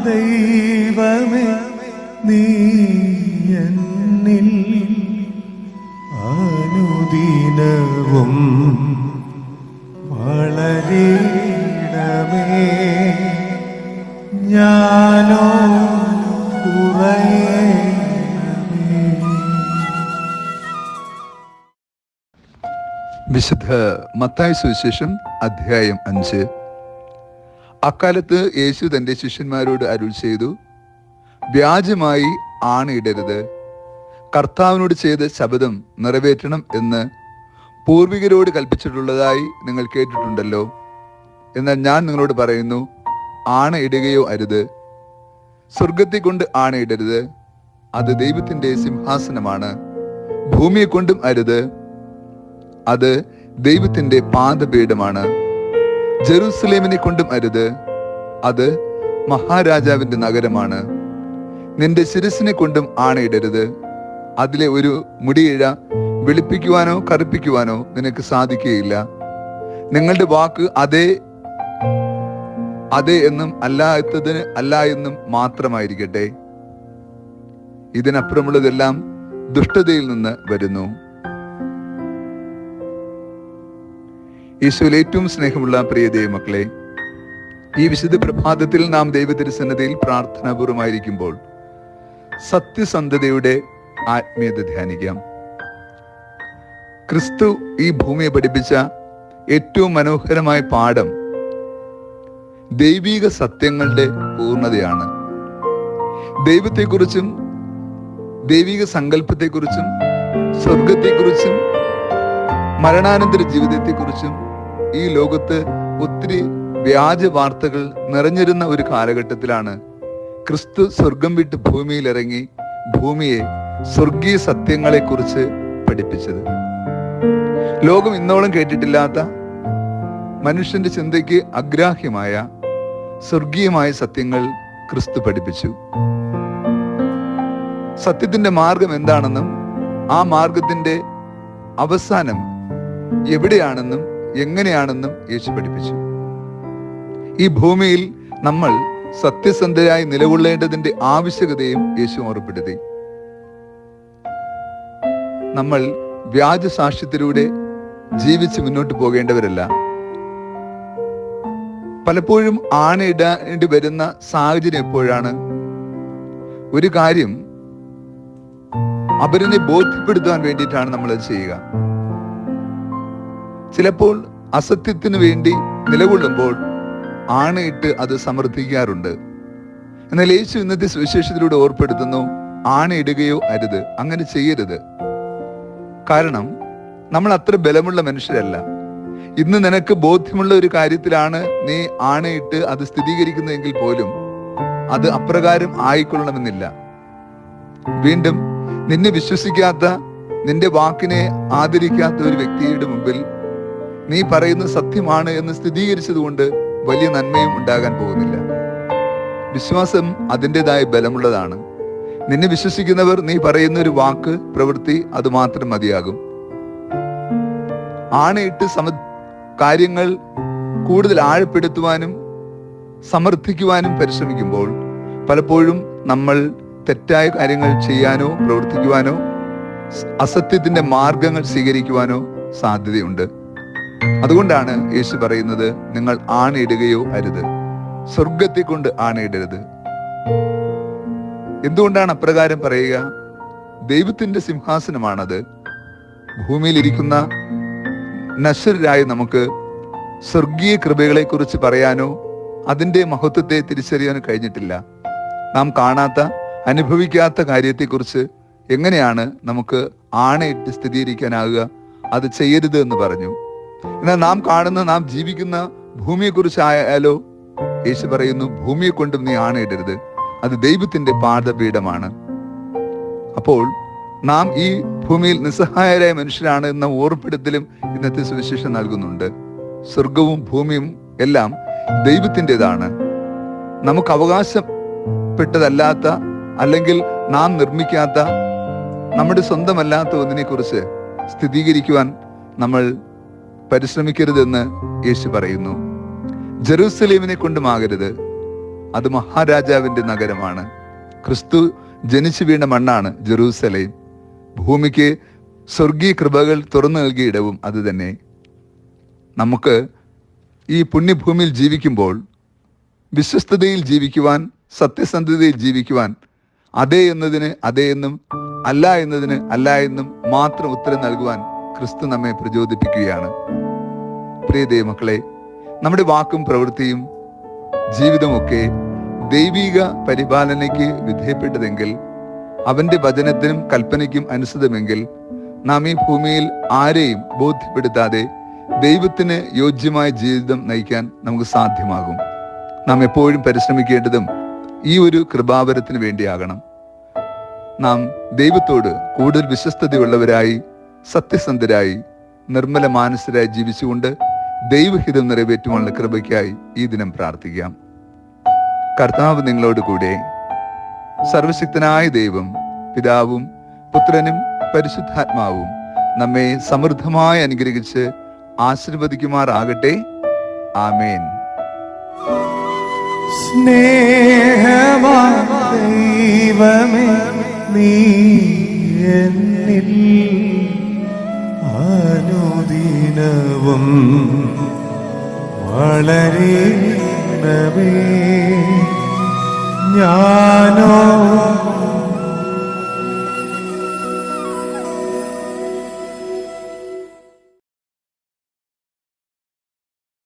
ദൈവമേ നീ എന്നിൽ അനുദിനവും വളരണമേ, ഞാനോ കുറയണമേ. വിശുദ്ധ മത്തായി സുവിശേഷം അധ്യായം 5. അക്കാലത്ത് യേശു തന്റെ ശിഷ്യന്മാരോട് അരുൾ ചെയ്തു, വ്യാജമായി ആണയിടരുത്. കർത്താവിനോട് ചെയ്ത ശപഥം നിറവേറ്റണം എന്ന് പൂർവികരോട് കൽപ്പിച്ചിട്ടുള്ളതായി നിങ്ങൾ കേട്ടിട്ടുണ്ടല്ലോ. എന്നാൽ ഞാൻ നിങ്ങളോട് പറയുന്നു, ആണയിടുകയോ അരുത്. സ്വർഗത്തെ കൊണ്ട് ആണയിടരുത്, അത് ദൈവത്തിന്റെ സിംഹാസനമാണ്. ഭൂമിയെ കൊണ്ടും അരുത്, അത് ദൈവത്തിന്റെ പാദപീഠമാണ്. ജെറൂസലേമിനെ കൊണ്ടും അരുത്, അത് മഹാരാജാവിന്റെ നഗരമാണ്. നിന്റെ ശിരസിനെ കൊണ്ടും ആണയിടരുത്, അതിലെ ഒരു മുടിയിഴ വെളുപ്പിക്കുവാനോ കറുപ്പിക്കുവാനോ നിനക്ക് സാധിക്കുകയില്ല. നിങ്ങളുടെ വാക്ക് അതെ അതെ എന്നും അല്ലാത്തതിന് അല്ല എന്നും മാത്രമായിരിക്കട്ടെ. ഇതിനപ്പുറമുള്ളതെല്ലാം ദുഷ്ടതയിൽ നിന്ന് വരുന്നു. യേശുവിൽ ഏറ്റവും സ്നേഹമുള്ള പ്രിയ ദൈവമക്കളെ, ഈ വിശുദ്ധ പ്രഭാതത്തിൽ നാം ദൈവതിരുസന്നിധിയിൽ പ്രാർത്ഥനാപൂർവമായിരിക്കുമ്പോൾ സത്യസന്ധതയുടെ ആത്മീയത ധ്യാനിക്കാം. ക്രിസ്തു ഈ ഭൂമിയെ പഠിപ്പിച്ച ഏറ്റവും മനോഹരമായ പാഠം ദൈവിക സത്യങ്ങളുടെ പൂർണ്ണതയാണ്. ദൈവത്തെക്കുറിച്ചും ദൈവിക സങ്കല്പത്തെക്കുറിച്ചും സ്വർഗത്തെക്കുറിച്ചും മരണാനന്തര ജീവിതത്തെക്കുറിച്ചും ഈ ലോകത്ത് ഒത്തിരി വ്യാജ വാർത്തകൾ നിറഞ്ഞിരുന്ന ഒരു കാലഘട്ടത്തിലാണ് ക്രിസ്തു സ്വർഗം വിട്ട് ഭൂമിയിൽ ഇറങ്ങി ഭൂമിയെ സ്വർഗീയ സത്യങ്ങളെക്കുറിച്ച് പഠിപ്പിച്ചത്. ലോകം ഇന്നോളം കേട്ടിട്ടില്ലാത്ത, മനുഷ്യന്റെ ചിന്തയ്ക്ക് അഗ്രാഹ്യമായ സ്വർഗീയമായ സത്യങ്ങൾ ക്രിസ്തു പഠിപ്പിച്ചു. സത്യത്തിന്റെ മാർഗം എന്താണെന്നും ആ മാർഗത്തിന്റെ അവസാനം എവിടെയാണെന്നും എങ്ങനെയാണെന്നും യേശു പഠിപ്പിച്ചു. ഈ ഭൂമിയിൽ നമ്മൾ സത്യസന്ധരായി നിലകൊള്ളേണ്ടതിന്റെ ആവശ്യകതയും യേശു ഓർമ്മപ്പെടുത്തി. നമ്മൾ വ്യാജ സാക്ഷ്യത്തിലൂടെ ജീവിച്ച് മുന്നോട്ട് പോകേണ്ടവരല്ല. പലപ്പോഴും ആണയിടേണ്ടി വരുന്ന സാഹചര്യം എപ്പോഴാണ്? ഒരു കാര്യം അവരെ ബോധ്യപ്പെടുത്താൻ വേണ്ടിയിട്ടാണ് നമ്മളത് ചെയ്യുക. ചിലപ്പോൾ അസത്യത്തിനു വേണ്ടി നിലകൊള്ളുമ്പോൾ ആണയിട്ട് അത് സമർത്ഥിക്കാറുണ്ട്. എന്നാൽ യേശു ഇന്നത്തെ സുവിശേഷത്തിലൂടെ ഓർപ്പെടുത്തുന്നു, ആണയിടുകയോ അരുത്, അങ്ങനെ ചെയ്യരുത്. കാരണം നമ്മൾ അത്ര ബലമുള്ള മനുഷ്യരല്ല. ഇന്ന് നിനക്ക് ബോധ്യമുള്ള ഒരു കാര്യത്തിലാണ് നീ ആണയിട്ട് അത് സ്ഥിരീകരിക്കുന്നതെങ്കിൽ പോലും അത് അപ്രകാരം ആയിക്കൊള്ളണമെന്നില്ല. വീണ്ടും നിന്നെ വിശ്വസിക്കാത്ത, നിന്റെ വാക്കിനെ ആദരിക്കാത്ത ഒരു വ്യക്തിയുടെ മുമ്പിൽ നീ പറയുന്നത് സത്യമാണ് എന്ന് സ്ഥിരീകരിച്ചത് കൊണ്ട് വലിയ നന്മയും ഉണ്ടാകാൻ പോകുന്നില്ല. വിശ്വാസം അതിൻ്റെതായ ബലമുള്ളതാണ്. നിന്നെ വിശ്വസിക്കുന്നവർ നീ പറയുന്ന ഒരു വാക്ക്, പ്രവൃത്തി അത് മാത്രം മതിയാകും. ആണയിട്ട് കാര്യങ്ങൾ കൂടുതൽ ആഴപ്പെടുത്തുവാനും സമർത്ഥിക്കുവാനും പരിശ്രമിക്കുമ്പോൾ പലപ്പോഴും നമ്മൾ തെറ്റായ കാര്യങ്ങൾ ചെയ്യാനോ പ്രവർത്തിക്കുവാനോ അസത്യത്തിന്റെ മാർഗങ്ങൾ സ്വീകരിക്കുവാനോ സാധ്യതയുണ്ട്. അതുകൊണ്ടാണ് യേശു പറയുന്നത്, നിങ്ങൾ ആണയിടുകയോ അരുത്, സ്വർഗത്തെ കൊണ്ട് ആണയിടരുത്. എന്തുകൊണ്ടാണ് അപ്രകാരം പറയുക? ദൈവത്തിന്റെ സിംഹാസനമാണത്. ഭൂമിയിൽ ഇരിക്കുന്ന നശ്വരരായ നമുക്ക് സ്വർഗീയ കൃപകളെ കുറിച്ച് പറയാനോ അതിന്റെ മഹത്വത്തെ തിരിച്ചറിയാനോ കഴിഞ്ഞിട്ടില്ല. നാം കാണാത്ത, അനുഭവിക്കാത്ത കാര്യത്തെക്കുറിച്ച് എങ്ങനെയാണ് നമുക്ക് ആണയിട്ട് സ്ഥിരീകരിക്കാനാകുക? അത് ചെയ്യരുത് എന്ന് പറഞ്ഞു. എന്നാൽ നാം കാണുന്ന, നാം ജീവിക്കുന്ന ഭൂമിയെക്കുറിച്ചായാലോ യേശു പറയുന്നു, ഭൂമിയെ കൊണ്ടും നീ ആണയിടരുത്, അത് ദൈവത്തിന്റെ പാദപീഠമാണ്. അപ്പോൾ നാം ഈ ഭൂമിയിൽ നിസ്സഹായരായ മനുഷ്യരാണ് എന്ന ഓർമ്മപ്പെടുത്തലും ഇന്നത്തെ സുവിശേഷം നൽകുന്നുണ്ട്. സ്വർഗവും ഭൂമിയും എല്ലാം ദൈവത്തിൻ്റെതാണ്. നമുക്ക് അവകാശപ്പെട്ടതല്ലാത്ത, അല്ലെങ്കിൽ നാം നിർമ്മിക്കാത്ത, നമ്മുടെ സ്വന്തമല്ലാത്ത ഒന്നിനെ കുറിച്ച് സ്ഥിരീകരിക്കുവാൻ നമ്മൾ പരിശ്രമിക്കരുതെന്ന് യേശു പറയുന്നു. ജെറൂസലേമിനെ കൊണ്ടുമാകരുത്, അത് മഹാരാജാവിന്റെ നഗരമാണ്. ക്രിസ്തു ജനിച്ചു വീണ മണ്ണാണ് ജെറൂസലേം. ഭൂമിക്ക് സ്വർഗീയ കൃപകൾ തുറന്നു നൽകിയ ഇടവും അത് തന്നെ. നമുക്ക് ഈ പുണ്യഭൂമിയിൽ ജീവിക്കുമ്പോൾ വിശ്വസ്തതയിൽ ജീവിക്കുവാൻ, സത്യസന്ധതയിൽ ജീവിക്കുവാൻ, അതെ എന്നതിന് അതെ എന്നും അല്ല എന്നതിന് അല്ല എന്നും മാത്രം ഉത്തരം നൽകുവാൻ ക്രിസ്തു നമ്മെ പ്രചോദിപ്പിക്കുകയാണ്. പ്രിയ ദൈവമക്കളെ, നമ്മുടെ വാക്കും പ്രവൃത്തിയും ജീവിതമൊക്കെ ദൈവിക പരിപാലനയ്ക്ക് വിധേയപ്പെട്ടതെങ്കിൽ, അവന്റെ വചനത്തിനും കൽപ്പനയ്ക്കും അനുസൃതമെങ്കിൽ, നാം ഈ ഭൂമിയിൽ ആരെയും ബോധ്യപ്പെടുത്താതെ ദൈവത്തിന് യോജ്യമായ ജീവിതം നയിക്കാൻ നമുക്ക് സാധ്യമാകും. നാം എപ്പോഴും പരിശ്രമിക്കേണ്ടതും ഈ ഒരു കൃപാവരത്തിന് വേണ്ടിയാകണം. നാം ദൈവത്തോട് കൂടുതൽ വിശ്വസ്തതയുള്ളവരായി, സത്യസന്ധരായി, നിർമ്മല മാനസരായി ജീവിച്ചുകൊണ്ട് ദൈവഹിതം നിറവേറ്റുവാനുള്ള കൃപയ്ക്കായി ഈ ദിനം പ്രാർത്ഥിക്കാം. കർത്താവ് നിങ്ങളോട് കൂടെ. സർവശക്തനായ ദൈവം, പിതാവും പുത്രനും പരിശുദ്ധാത്മാവും നമ്മെ സമൃദ്ധമായി അനുഗ്രഹിച്ച് ആശീർവദിക്കുമാറാകട്ടെ. ആമേൻ. സ്നേഹമാം ദൈവമേ, നീ എന്നിൽ അനുദിനവും വളരണമേ. ഞാനോ